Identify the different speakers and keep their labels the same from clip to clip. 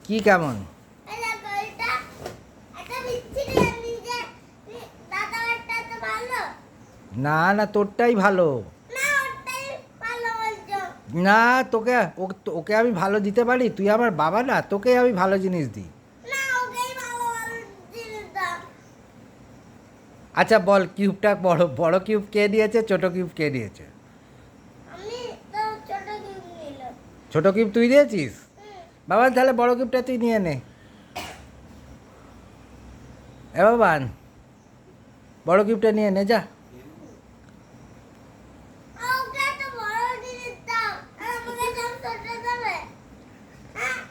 Speaker 1: কি কেমন? না না, তোরটাই ভালো। না, তোকে ওকে আমি ভালো দিতে পারি? তুই আমার বাবা না, তোকে আমি ভালো জিনিস দিই। আচ্ছা বল, কিউবটা বড় বড় কিউব কে দিয়েছে, ছোট কিউব কে দিয়েছে? ছোট কিউব তুই দিয়েছিস? বাবা তাহলে বড় কিউবটা তুই নিয়ে নে। এ বাবান, বড় কিউবটা নিয়ে নে যা।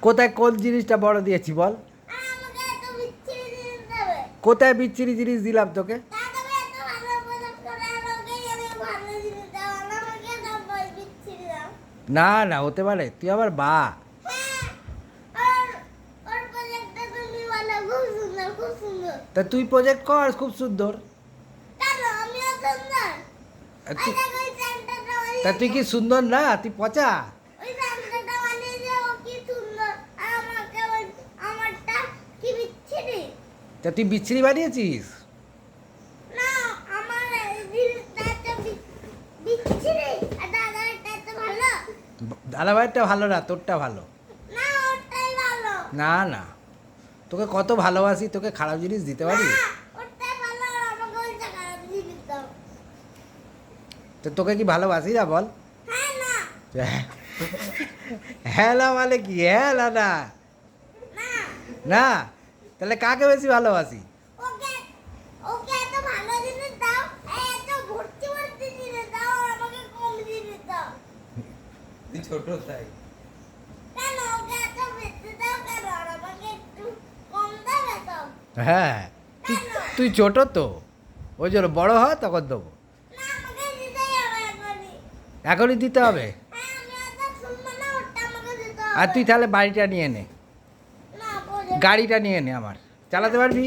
Speaker 1: কোথায় কোন জিনিসটা বড় দিয়েছি বল? কোথায় বিচ্ছিরি জিনিস দিলাম তোকে? না না, হতে পারে, তুই আবার বা। তা তুই প্রজেক্ট কর, খুব সুন্দর। তা তুই কি সুন্দর না, তুই পচা। তা তুই বিচ্ছিরি বানিয়েছিস? দাদা ভাইয়েরটা ভালো না, তোরটা ভালো। না না, তোকে কত ভালোবাসি, তোকে খারাপ জিনিস দিতে পারি? তো তোকে কি ভালোবাসি না বল? হ্যাঁ না মানে কি? হ্যাঁ না না না, তাহলে কাকে বেশি ভালোবাসি?
Speaker 2: ছোট তাই।
Speaker 1: হ্যাঁ, তুই ছোট তো, ওই জন্য বড় হয় তখন দেবো। এখনই দিতে হবে? আর তুই তাহলে বাড়িটা নিয়ে নে, গাড়িটা নিয়ে নে, আমার চালাতে পারবি?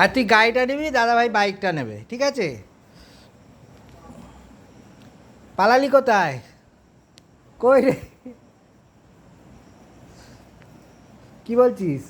Speaker 1: আর তুই গাড়িটা নিবি, দাদাভাই বাইকটা নেবে, ঠিক আছে? পালালি কোথায়? কই রে, কি বলছিস?